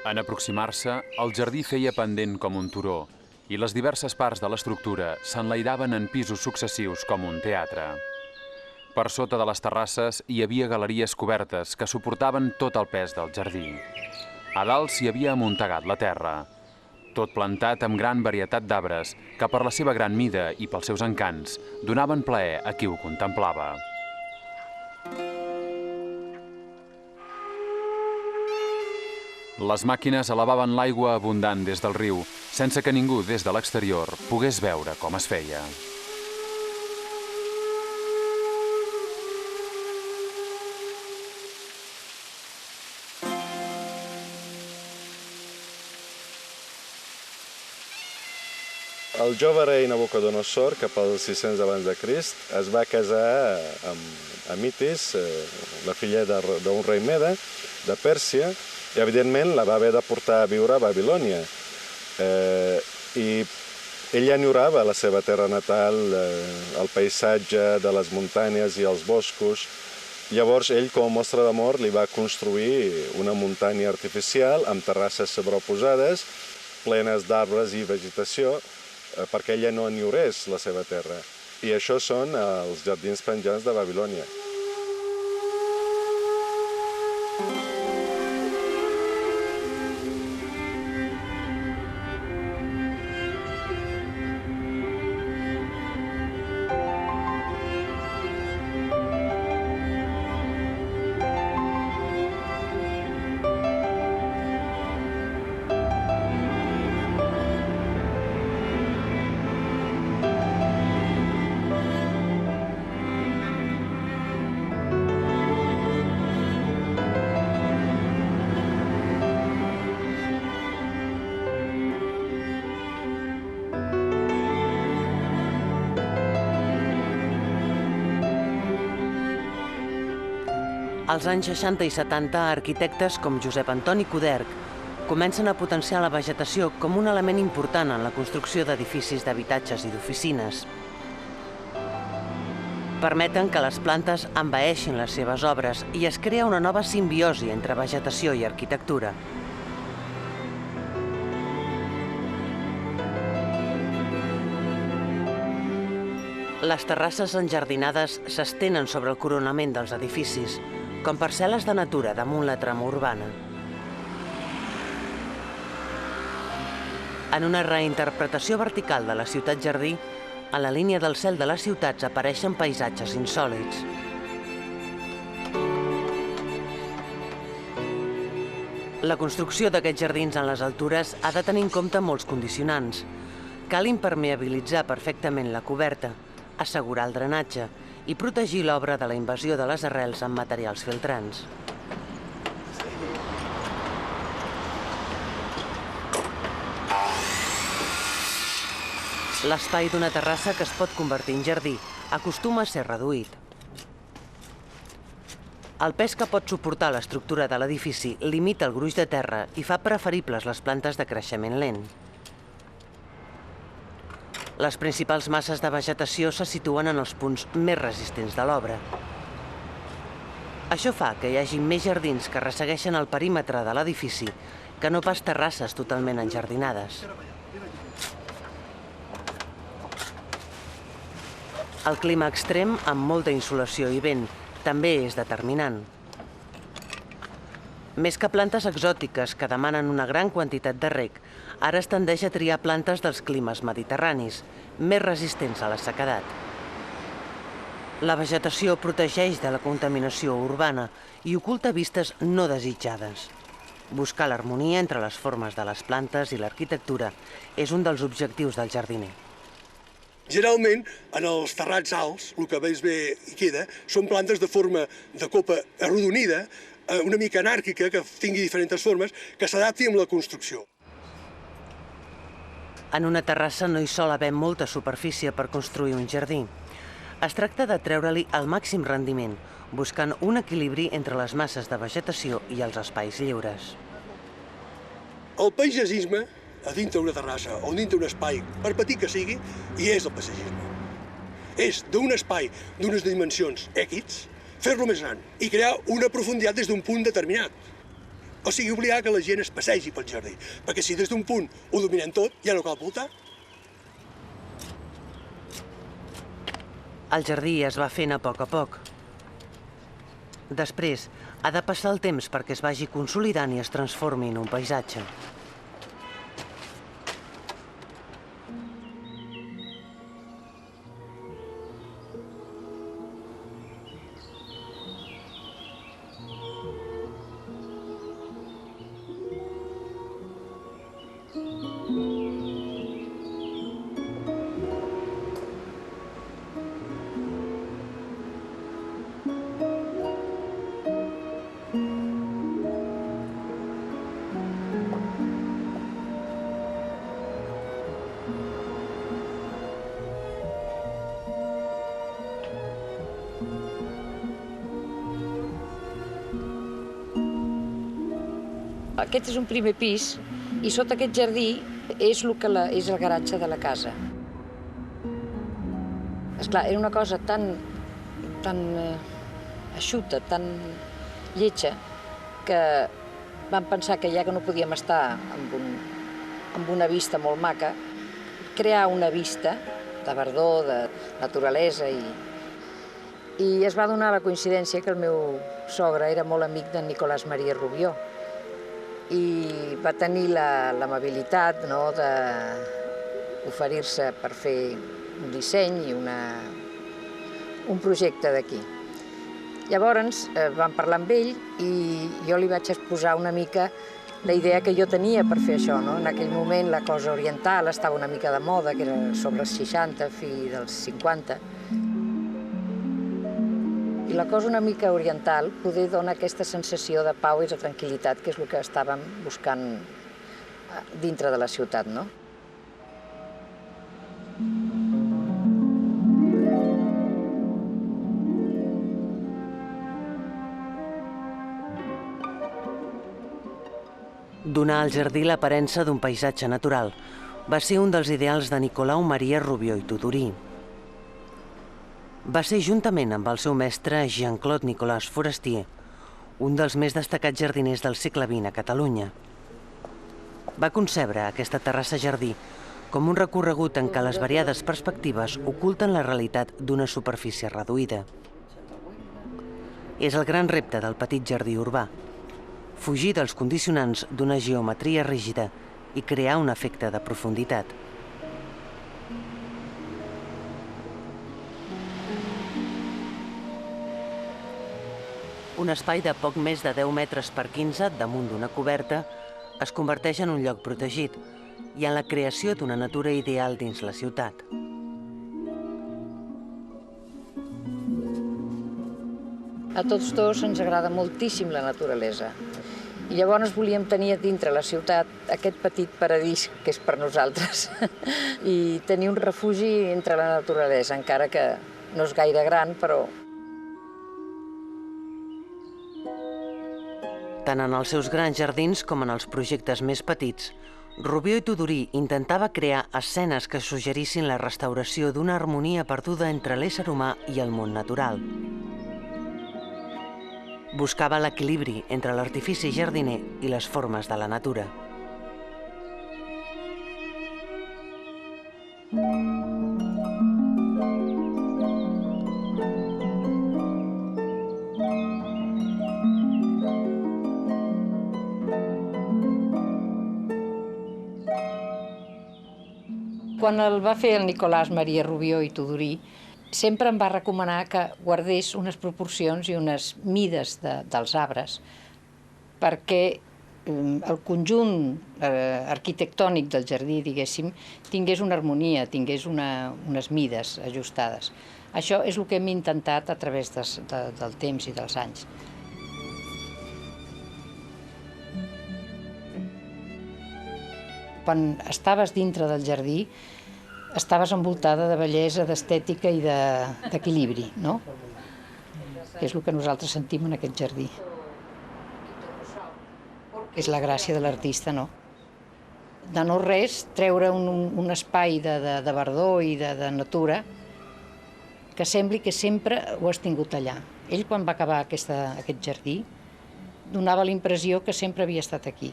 En aproximar-se, el jardí feia pendent com un turó i les diverses parts de l'estructura s'enlairaven en pisos successius com un teatre. Per sota de les terrasses hi havia galeries cobertes que suportaven tot el pes del jardí. A dalt s'hi havia amuntegat la terra, tot plantat amb gran varietat d'arbres que per la seva gran mida i pels seus encants donaven plaer a qui ho contemplava. Les màquines elevaven l'aigua abundant des del riu, sense que ningú des de l'exterior pogués veure com es feia. El jove rei Nabucodonosor, cap al 600 abans de Crist, es va casar amb Amitis, la filla d'un rei Mede, de Pèrsia, i evidentment la va haver de portar a viure a Babilònia. I ell enyorava la seva terra natal, el paisatge de les muntanyes i els boscos. Llavors ell, com a mostra d'amor, li va construir una muntanya artificial amb terrasses sobreposades, plenes d'arbres i vegetació, perquè ella no enyorés la seva terra. I això són els jardins penjants de Babilònia. Als anys 60 i 70, arquitectes com Josep Antoni Coderch comencen a potenciar la vegetació com un element important en la construcció d'edificis d'habitatges i d'oficines. Permeten que les plantes envaeixin les seves obres i es crea una nova simbiosi entre vegetació i arquitectura. Les terrasses enjardinades s'estenen sobre el coronament dels edificis, com parcel·les de natura damunt la trama urbana. En una reinterpretació vertical de la ciutat-jardí, a la línia del cel de les ciutats apareixen paisatges insòlits. La construcció d'aquests jardins en les altures ha de tenir en compte molts condicionants. Cal impermeabilitzar perfectament la coberta, assegurar el drenatge i protegir l'obra de la invasió de les arrels amb materials filtrants. L'espai d'una terrassa que es pot convertir en jardí acostuma a ser reduït. El pes que pot suportar l'estructura de l'edifici limita el gruix de terra i fa preferibles les plantes de creixement lent. Les principals masses de vegetació se situen en els punts més resistents de l'obra. Això fa que hi hagi més jardins que ressegueixen el perímetre de l'edifici que no pas terrasses totalment enjardinades. El clima extrem, amb molta insolació i vent, també és determinant. Més que plantes exòtiques que demanen una gran quantitat de reg, ara es tendeix a triar plantes dels climes mediterranis, més resistents a la sequedat. La vegetació protegeix de la contaminació urbana i oculta vistes no desitjades. Buscar l'harmonia entre les formes de les plantes i l'arquitectura és un dels objectius del jardiner. Generalment, en els terrats alts, el que més bé hi queda, són plantes de forma de copa arrodonida, una mica anàrquica, que tingui diferents formes, que s'adapti amb la construcció. En una terrassa no hi sol haver molta superfície per construir un jardí. Es tracta de treure-li el màxim rendiment, buscant un equilibri entre les masses de vegetació i els espais lliures. El paisatgisme, a dintre una terrassa o dintre un espai, per petit que sigui, hi és el paisatgisme. És d'un espai d'unes dimensions X, fer-lo més gran i crear una profunditat des d'un punt determinat. O sigui, obligar que la gent es passegi pel jardí, perquè si des d'un punt ho dominem tot, ja no cal voltar. El jardí es va fent a poc. Després, ha de passar el temps perquè es vagi consolidant i es transformi en un paisatge. Aquest és un primer pis i sota aquest jardí és el garatge de la casa. Esclar, era una cosa tan eixuta, tan lletja, que vam pensar que ja que no podíem estar amb una vista molt maca, crear una vista de verdor, de naturalesa, i es va donar la coincidència que el meu sogre era molt amic d'en Nicolás María Rubió, i va tenir l'amabilitat d'oferir-se per fer un disseny i un projecte d'aquí. Llavors vam parlar amb ell i jo li vaig exposar una mica la idea que jo tenia per fer això. En aquell moment la cosa oriental estava una mica de moda, que era sobre els 60, fi dels 50. I la cosa una mica oriental poder donar aquesta sensació de pau i de tranquil·litat, que és el que estàvem buscant dintre de la ciutat, no? Donar al jardí l'aparença d'un paisatge natural va ser un dels ideals de Nicolau Maria Rubió i Tudurí. Va ser juntament amb el seu mestre Jean-Claude Nicolas Forestier, un dels més destacats jardiners del segle XX a Catalunya. Va concebre aquesta terrassa-jardí com un recorregut en què les variades perspectives oculten la realitat d'una superfície reduïda. És el gran repte del petit jardí urbà: fugir dels condicionants d'una geometria rígida i crear un efecte de profunditat. Un espai de poc més de 10 metres per 15 damunt d'una coberta es converteix en un lloc protegit i en la creació d'una natura ideal dins la ciutat. A tots dos ens agrada moltíssim la naturalesa. I llavors volíem tenir a dintre la ciutat aquest petit paradís que és per nosaltres i tenir un refugi entre la naturalesa, encara que no és gaire gran, però... Tant en els seus grans jardins com en els projectes més petits, Rubió i Tudurí intentava crear escenes que suggerissin la restauració d'una harmonia perduda entre l'ésser humà i el món natural. Buscava l'equilibri entre l'artifici jardiner i les formes de la natura. quan el va fer el Nicolàs Maria Rubió i Tudurí, sempre em va recomanar que guardés unes proporcions i unes mides dels arbres, perquè el conjunt arquitectònic del jardí, diguéssim, tingués una harmonia, tingués unes mides ajustades. Això és el que hem intentat a través del temps i dels anys. Quan estaves dintre del jardí, estaves envoltada de bellesa, d'estètica i d'equilibri, no? Que és el que nosaltres sentim en aquest jardí. És la gràcia de l'artista, no? De no res, treure un espai de verdor i de natura que sembli que sempre ho has tingut allà. Ell, quan va acabar aquest jardí, donava la impressió que sempre havia estat aquí.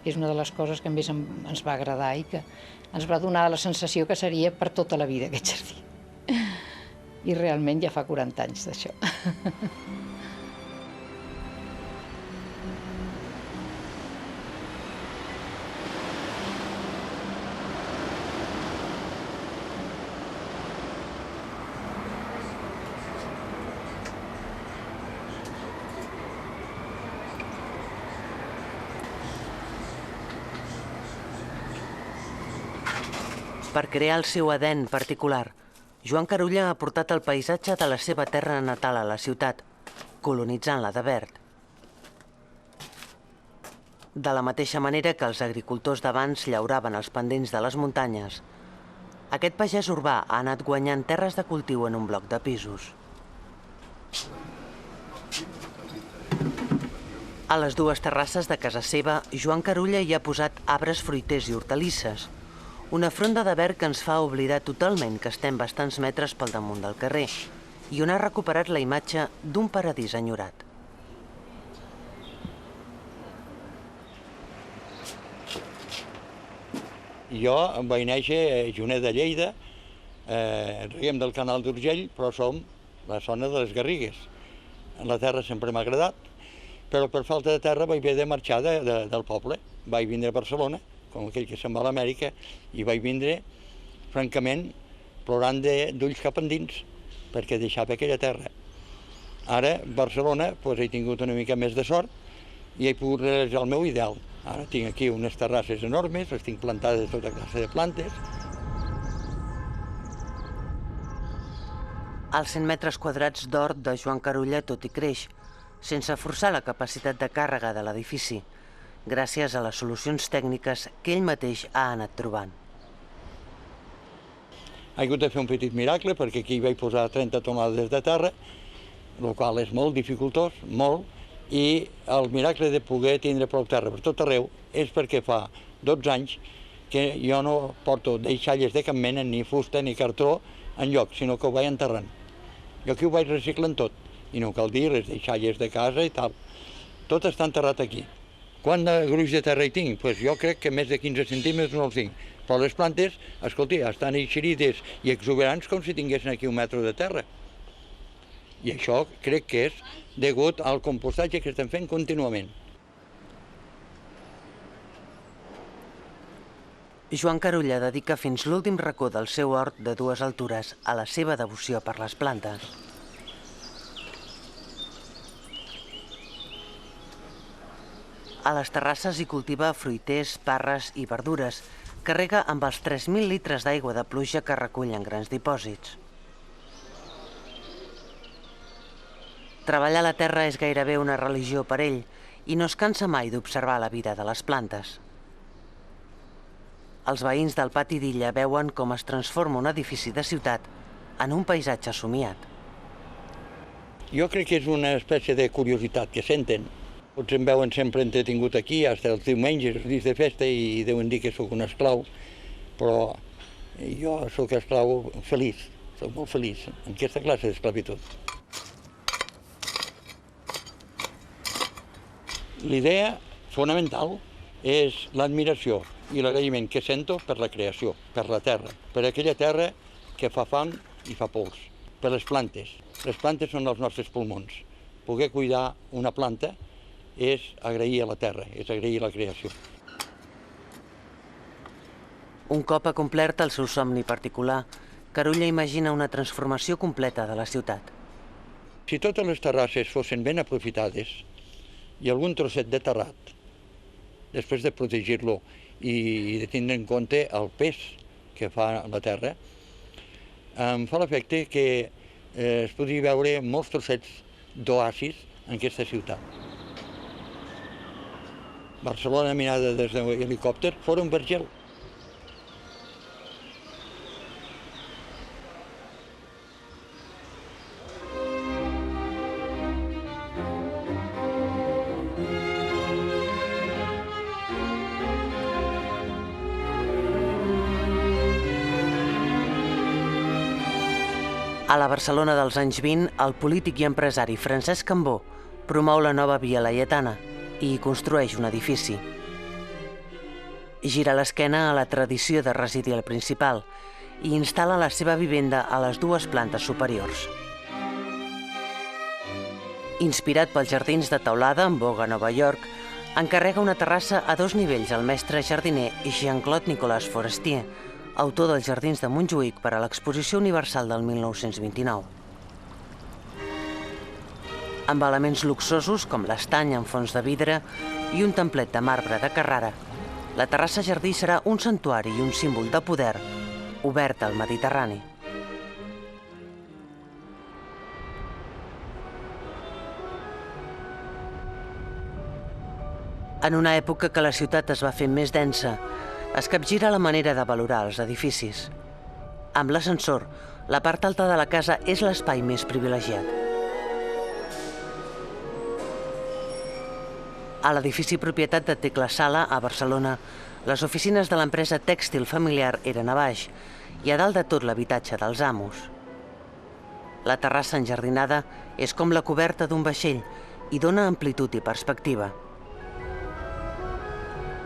És una de les coses que més ens va agradar i que ens va donar la sensació que seria per tota la vida aquest jardí. I realment ja fa 40 anys d'això. Per crear el seu Edén particular, Joan Carulla ha portat el paisatge de la seva terra natal a la ciutat, colonitzant-la de verd. De la mateixa manera que els agricultors d'abans llauraven els pendents de les muntanyes, aquest pagès urbà ha anat guanyant terres de cultiu en un bloc de pisos. A les dues terrasses de casa seva, Joan Carulla hi ha posat arbres fruiters i hortalisses, una fronda de verd que ens fa oblidar totalment que estem bastants metres pel damunt del carrer i on ha recuperat la imatge d'un paradís enyorat. Jo em vaig néixer a Jonet de Lleida, riguem del Canal d'Urgell, però som la zona de les Garrigues. La terra sempre m'ha agradat, però per falta de terra vaig haver de marxar del poble. Vaig vindre a Barcelona, com aquell que se'n va a l'Amèrica, i vaig vindre, francament, plorant d'ulls cap endins, perquè deixava aquella terra. Ara, a Barcelona, he tingut una mica més de sort i he pogut realitzar el meu ideal. Ara tinc aquí unes terrasses enormes, les tinc plantades tota classe de plantes. Els 100 metres quadrats d'hort de Joan Carulla tot i creix, sense forçar la capacitat de càrrega de l'edifici, gràcies a les solucions tècniques que ell mateix ha anat trobant. He hagut de fer un petit miracle perquè aquí vaig posar 30 tonelades de terra, el qual és molt dificultós, molt, i el miracle de poder tindre prou terra per tot arreu és perquè fa 12 anys que jo no porto deixalles de cap mena, ni fusta ni cartró enlloc, sinó que ho vaig enterrant. Jo aquí ho vaig reciclant tot, i no cal dir les deixalles de casa i tal. Tot està enterrat aquí. Quant de gruix de terra hi tinc? Jo crec que més de 15 centímetres no els tinc. Però les plantes, escolti, estan eixerides i exuberants com si tinguessin aquí 1 metre de terra. I això crec que és degut al compostatge que estem fent contínuament. Joan Carulla dedica fins l'últim racó del seu hort de 2 altures a la seva devoció per les plantes. A les terrasses hi cultiva fruiters, parres i verdures, que rega amb els 3.000 litres d'aigua de pluja que recull en grans dipòsits. Treballar la terra és gairebé una religió per ell i no es cansa mai d'observar la vida de les plantes. Els veïns del pati d'Illa veuen com es transforma un edifici de ciutat en un paisatge somiat. Jo crec que és una espècie de curiositat que senten. Potser em veuen sempre entretingut aquí, fins els diumenges, els dies de festa, i deuen dir que sóc un esclau, però jo sóc esclau feliç, sóc molt feliç en aquesta classe d'esclavitud. L'idea fonamental és l'admiració i l'agraïment que sento per la creació, per la terra, per aquella terra que fa fam i fa pols, per les plantes. Les plantes són els nostres pulmons. Poder cuidar una planta és agrair a la terra, és agrair la creació. Un cop acomplert el seu somni particular, Carulla imagina una transformació completa de la ciutat. Si totes les terrasses fossin ben aprofitades i algun trosset de terrat, després de protegir-lo i de tindre en compte el pes que fa la terra, em fa l'efecte que es podria veure molts trossets d'oasis en aquesta ciutat. Barcelona mirada des d'un helicòpter fora un vergel. A la Barcelona dels anys 20, el polític i empresari Francesc Cambó promou la nova Via Laietana i hi construeix un edifici. Gira l'esquena a la tradició de residir al principal i instal·la la seva vivenda a les dues plantes superiors. Inspirat pels jardins de teulada en voga a Nova York, encarrega una terrassa a 2 nivells al mestre jardiner Jean-Claude Nicolas Forestier, autor dels Jardins de Montjuïc per a l'Exposició Universal del 1929. Amb elements luxosos com l'estany en fons de vidre i un templet de marbre de Carrara, la terrassa jardí serà un santuari i un símbol de poder obert al Mediterrani. En una època que la ciutat es va fer més densa, es capgira la manera de valorar els edificis. Amb l'ascensor, la part alta de la casa és l'espai més privilegiat. A l'edifici propietat de Tecla Sala, a Barcelona, les oficines de l'empresa tèxtil familiar eren a baix i a dalt de tot l'habitatge dels amos. La terrassa enjardinada és com la coberta d'un vaixell i dona amplitud i perspectiva.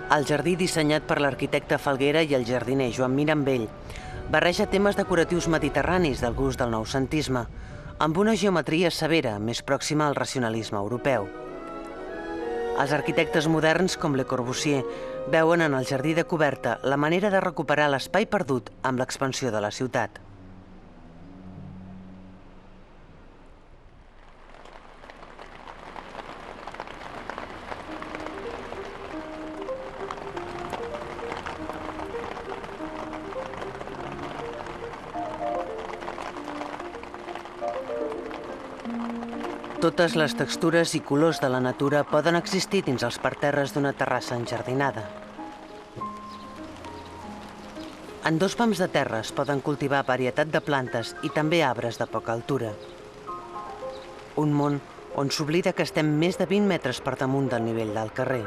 El jardí, dissenyat per l'arquitecte Falguera i el jardiner Joan Mirambell, barreja temes decoratius mediterranis del gust del noucentisme, amb una geometria severa, més pròxima al racionalisme europeu. Els arquitectes moderns, com Le Corbusier, veuen en el jardí de coberta la manera de recuperar l'espai perdut amb l'expansió de la ciutat. Totes les textures i colors de la natura poden existir dins els parterres d'una terrassa enjardinada. En 2 pams de terra es poden cultivar varietat de plantes i també arbres de poca altura. Un món on s'oblida que estem més de 20 metres per damunt del nivell del carrer.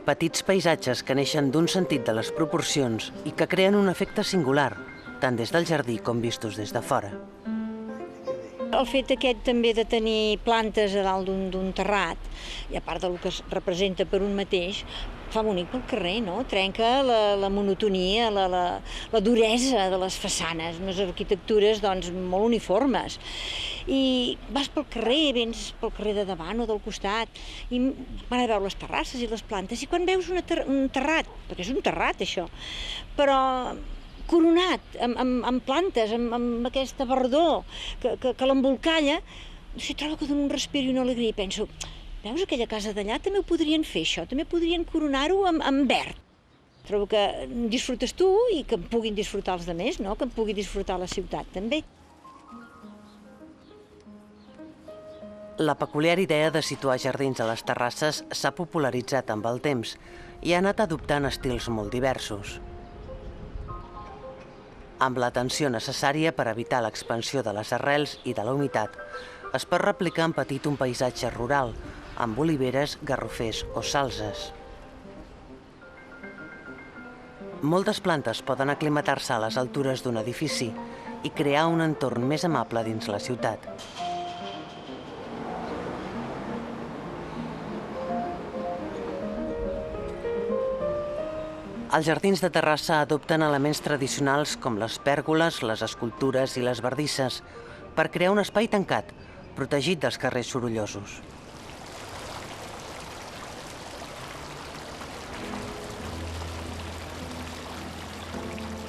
Petits paisatges que neixen d'un sentit de les proporcions i que creen un efecte singular, tant des del jardí com vistos des de fora. El fet aquest també de tenir plantes a dalt d'un terrat, i a part del que es representa per un mateix, fa bonic pel carrer, no? Trenca la monotonia, la duresa de les façanes, unes arquitectures doncs, molt uniformes. I vas pel carrer, vens pel carrer de davant o del costat, i van a veure les terrasses i les plantes, i quan veus un terrat, perquè és un terrat això, però coronat amb plantes, amb aquesta verdor que l'embolcalla, trobo que dona un respir i una alegria i penso, veus aquella casa d'allà? També ho podrien fer això, també podrien coronar-ho amb verd. Trobo que disfrutes tu i que en puguin disfrutar els altres, no? Que en pugui disfrutar la ciutat també. La peculiar idea de situar jardins a les terrasses s'ha popularitzat amb el temps i ha anat adoptant estils molt diversos. Amb l'atenció necessària per evitar l'expansió de les arrels i de la humitat, es pot replicar en petit un paisatge rural, amb oliveres, garrofers o salzes. Moltes plantes poden aclimatar-se a les altures d'un edifici i crear un entorn més amable dins la ciutat. Els jardins de Terrassa adopten elements tradicionals com les pèrgoles, les escultures i les bardisses per crear un espai tancat, protegit dels carrers sorollosos.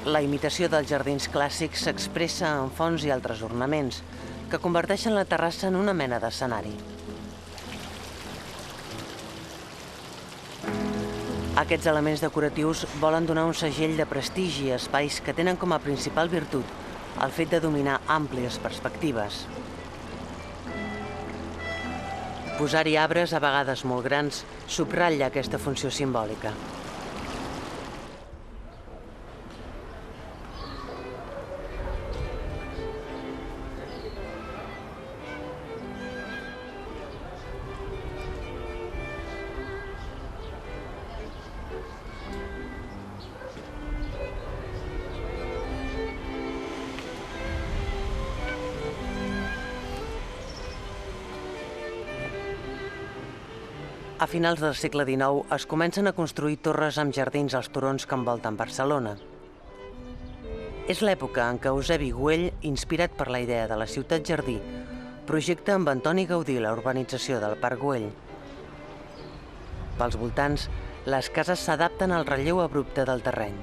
La imitació dels jardins clàssics s'expressa en fonts i altres ornaments, que converteixen la terrassa en una mena d'escenari. Aquests elements decoratius volen donar un segell de prestigi a espais que tenen com a principal virtut el fet de dominar àmplies perspectives. Posar-hi arbres, a vegades molt grans, subratlla aquesta funció simbòlica. A finals del segle XIX es comencen a construir torres amb jardins als turons que envolten Barcelona. És l'època en què Eusebi Güell, inspirat per la idea de la ciutat jardí, projecta amb Antoni Gaudí la urbanització del Parc Güell. Pels voltants, les cases s'adapten al relleu abrupte del terreny.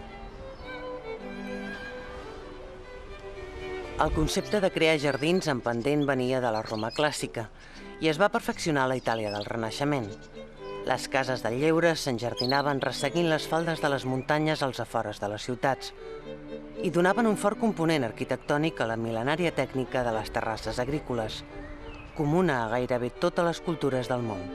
El concepte de crear jardins en pendent venia de la Roma clàssica i es va perfeccionar a la Itàlia del Renaixement. Les cases del lleure s'enjardinaven resseguint les faldes de les muntanyes als afores de les ciutats i donaven un fort component arquitectònic a la mil·lenària tècnica de les terrasses agrícoles, comuna a gairebé totes les cultures del món.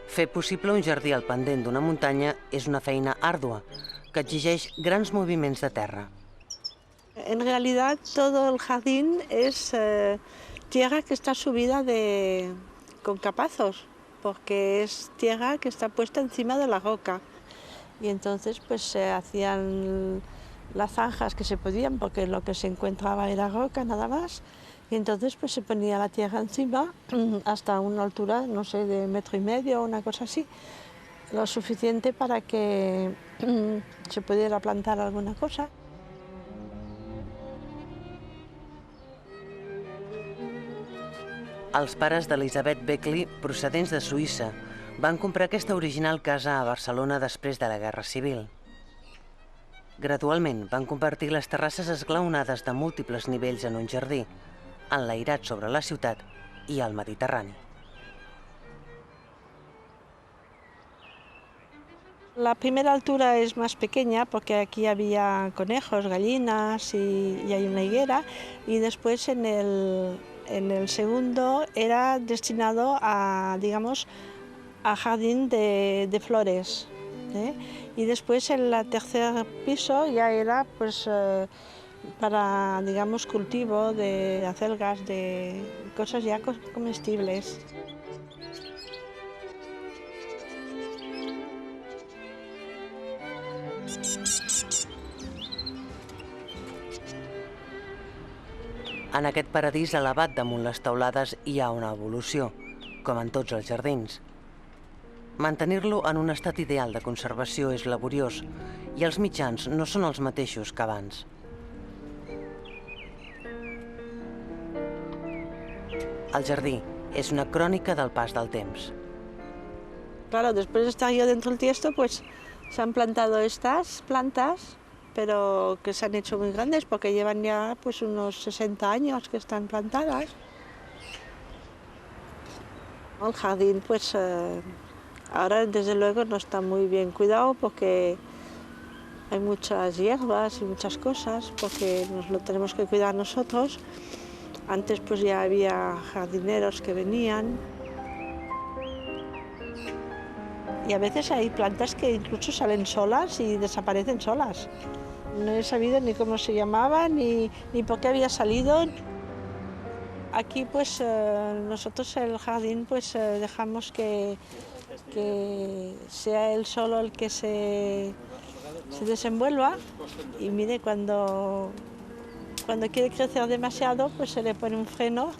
Fer possible un jardí al pendent d'una muntanya és una feina àrdua que exigeix grans moviments de terra. En realidad todo el jardín es tierra que está subida con capazos, porque es tierra que está puesta encima de la roca. Y entonces pues se hacían las zanjas que se podían, porque lo que se encontraba era roca nada más. Y entonces pues se ponía la tierra encima hasta una altura, no sé, de 1,5 metros o una cosa así, lo suficiente para que se pudiera plantar alguna cosa. Els pares d'Elisabeth Beckley, procedents de Suïssa, van comprar aquesta original casa a Barcelona després de la Guerra Civil. Gradualment van convertir les terrasses esglaonades de múltiples nivells en un jardí, enlairat sobre la ciutat i el Mediterrani. La primera altura es más pequeña porque aquí había conejos, gallinas y hay una higuera, y después en el segundo era destinado a, digamos, a jardín de flores, ¿eh? Y después en el tercer piso ya era pues para, digamos, cultivo de acelgas, de cosas ya comestibles. En aquest paradís elevat damunt les teulades hi ha una evolució, com en tots els jardins. Mantenir-lo en un estat ideal de conservació és laboriós i els mitjans no són els mateixos que abans. El jardí és una crònica del pas del temps. Claro, después de estar yo dentro del tiesto, pues se han plantado estas plantas, pero que se han hecho muy grandes porque llevan ya pues unos 60 años que están plantadas. El jardín pues ahora desde luego no está muy bien cuidado porque hay muchas hierbas y muchas cosas porque nos lo tenemos que cuidar nosotros. Antes pues ya había jardineros que venían. Y a veces hay plantas que incluso salen solas y desaparecen solas. No he sabido ni cómo se llamaban ni por qué había salido. Aquí pues nosotros el jardín pues dejamos que sea él solo el que se desenvuelva. Y mire, cuando quiere crecer demasiado pues se le pone un freno.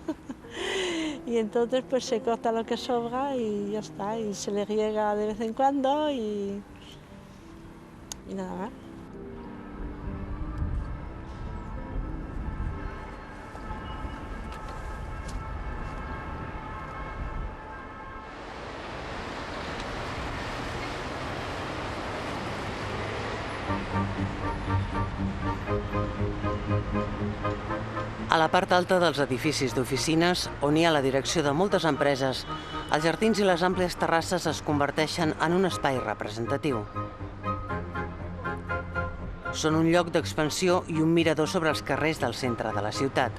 Y entonces pues se corta lo que sobra y ya está, y se le riega de vez en cuando y nada más. A la part alta dels edificis d'oficines, on hi ha la direcció de moltes empreses, els jardins i les àmplies terrasses es converteixen en un espai representatiu. Són un lloc d'expansió i un mirador sobre els carrers del centre de la ciutat.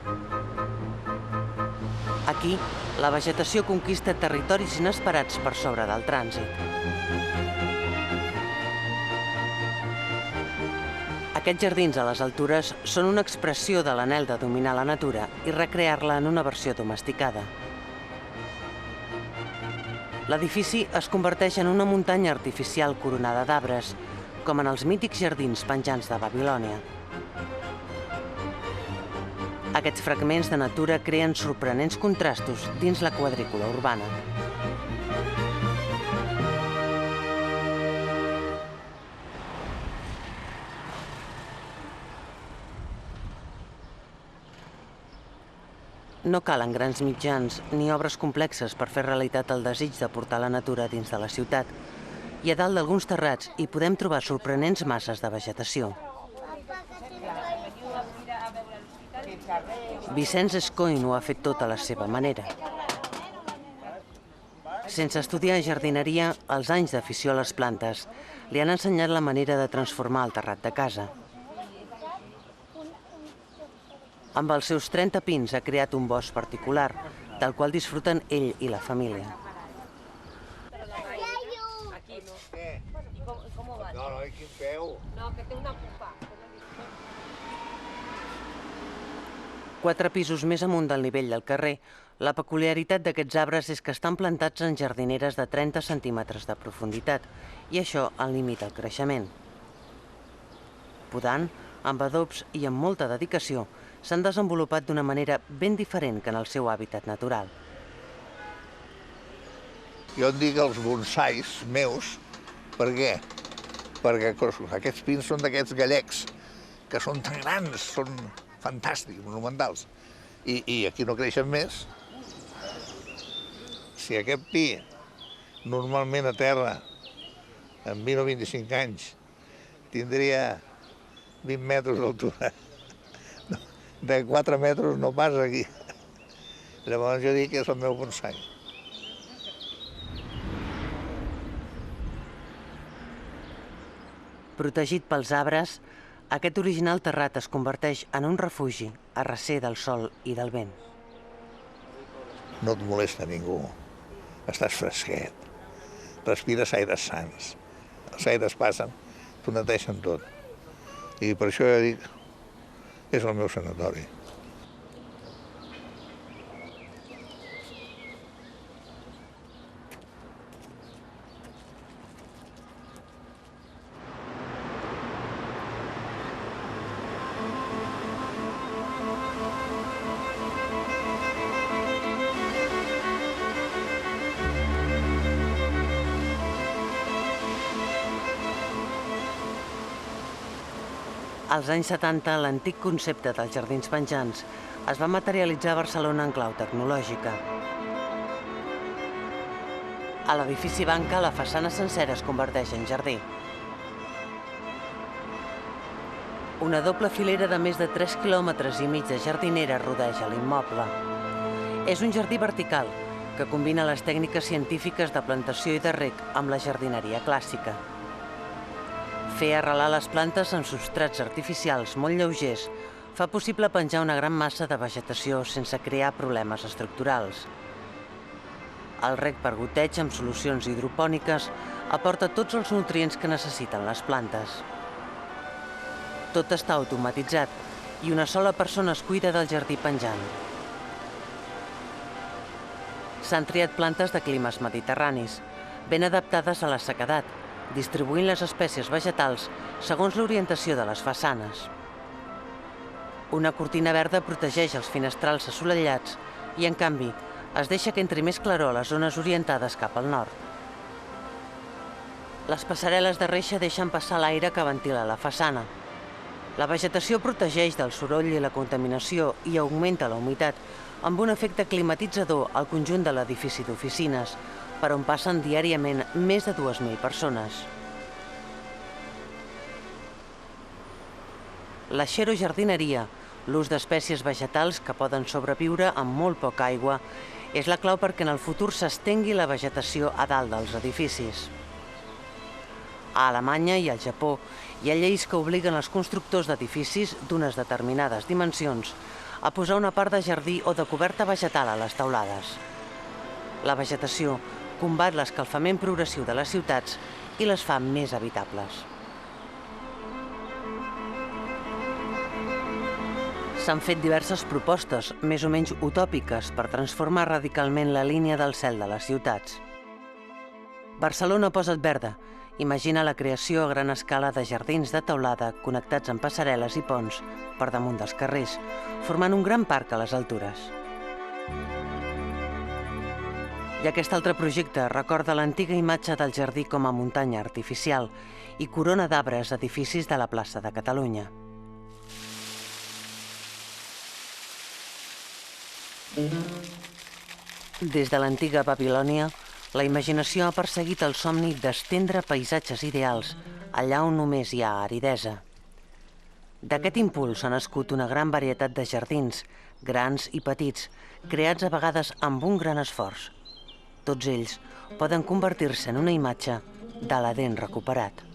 Aquí, la vegetació conquista territoris inesperats per sobre del trànsit. Aquests jardins a les altures són una expressió de l'anhel de dominar la natura i recrear-la en una versió domesticada. L'edifici es converteix en una muntanya artificial coronada d'arbres, com en els mítics jardins penjants de Babilònia. Aquests fragments de natura creen sorprenents contrastos dins la quadrícula urbana. No calen grans mitjans ni obres complexes per fer realitat el desig de portar la natura dins de la ciutat. I a dalt d'alguns terrats hi podem trobar sorprenents masses de vegetació. Vicenç Escoin ho ha fet tot a la seva manera. Sense estudiar jardineria, els anys d'afició a les plantes li han ensenyat la manera de transformar el terrat de casa. Amb els seus 30 pins ha creat un bosc particular, del qual disfruten ell i la família. Quatre pisos més amunt del nivell del carrer, la peculiaritat d'aquests arbres és que estan plantats en jardineres de 30 centímetres de profunditat, i això en limita el creixement. Podant, amb adobs i amb molta dedicació, s'han desenvolupat d'una manera ben diferent que en el seu hàbitat natural. Jo en dic els bonsais meus, per què? Perquè aquests pins són d'aquests gallecs, que són tan grans, són fantàstics, monumentals, i aquí no creixen més. Si aquest pi, normalment a terra, en 20 o 25 anys, tindria 20 metres d'altura, de 4 metres no passa aquí. Llavors jo dic que és el meu bonsai. Protegit pels arbres, aquest original terrat es converteix en un refugi a recer del sol i del vent. No et molesta ningú, estàs fresquet, respires aires sants, els aires passen, t'ho neteixen tot. I per això jo dic, és el meu sanatori. Als anys 70, l'antic concepte dels jardins penjants es va materialitzar a Barcelona en clau tecnològica. A l'edifici Banca, la façana sencera es converteix en jardí. Una doble filera de més de 3 quilòmetres i mig de jardinera rodeja l'immoble. És un jardí vertical que combina les tècniques científiques de plantació i de reg amb la jardineria clàssica. Fer arrelar les plantes en substrats artificials molt lleugers fa possible penjar una gran massa de vegetació sense crear problemes estructurals. El reg per goteig amb solucions hidropòniques aporta tots els nutrients que necessiten les plantes. Tot està automatitzat i una sola persona es cuida del jardí penjant. S'han triat plantes de climes mediterranis, ben adaptades a la sequedat, distribuint les espècies vegetals segons l'orientació de les façanes. Una cortina verda protegeix els finestrals assolellats i, en canvi, es deixa que entri més claror a les zones orientades cap al nord. Les passarel·les de reixa deixen passar l'aire que ventila la façana. La vegetació protegeix del soroll i la contaminació i augmenta la humitat amb un efecte climatitzador al conjunt de l'edifici d'oficines, per on passen diàriament més de 2.000 persones. La xerojardineria, l'ús d'espècies vegetals que poden sobreviure amb molt poca aigua, és la clau perquè en el futur s'estengui la vegetació a dalt dels edificis. A Alemanya i al Japó hi ha lleis que obliguen els constructors d'edificis d'unes determinades dimensions a posar una part de jardí o de coberta vegetal a les teulades. La vegetació combat l'escalfament progressiu de les ciutats i les fa més habitables. S'han fet diverses propostes, més o menys utòpiques, per transformar radicalment la línia del cel de les ciutats. Barcelona posa't verda. Imagina la creació a gran escala de jardins de teulada connectats amb passarel·les i ponts per damunt dels carrers, formant un gran parc a les altures. I aquest altre projecte recorda l'antiga imatge del jardí com a muntanya artificial i corona d'arbres edificis de la plaça de Catalunya. Des de l'antiga Babilònia, la imaginació ha perseguit el somni d'estendre paisatges ideals allà on només hi ha aridesa. D'aquest impuls ha nascut una gran varietat de jardins, grans i petits, creats a vegades amb un gran esforç. Tots ells poden convertir-se en una imatge de l'Edèn recuperat.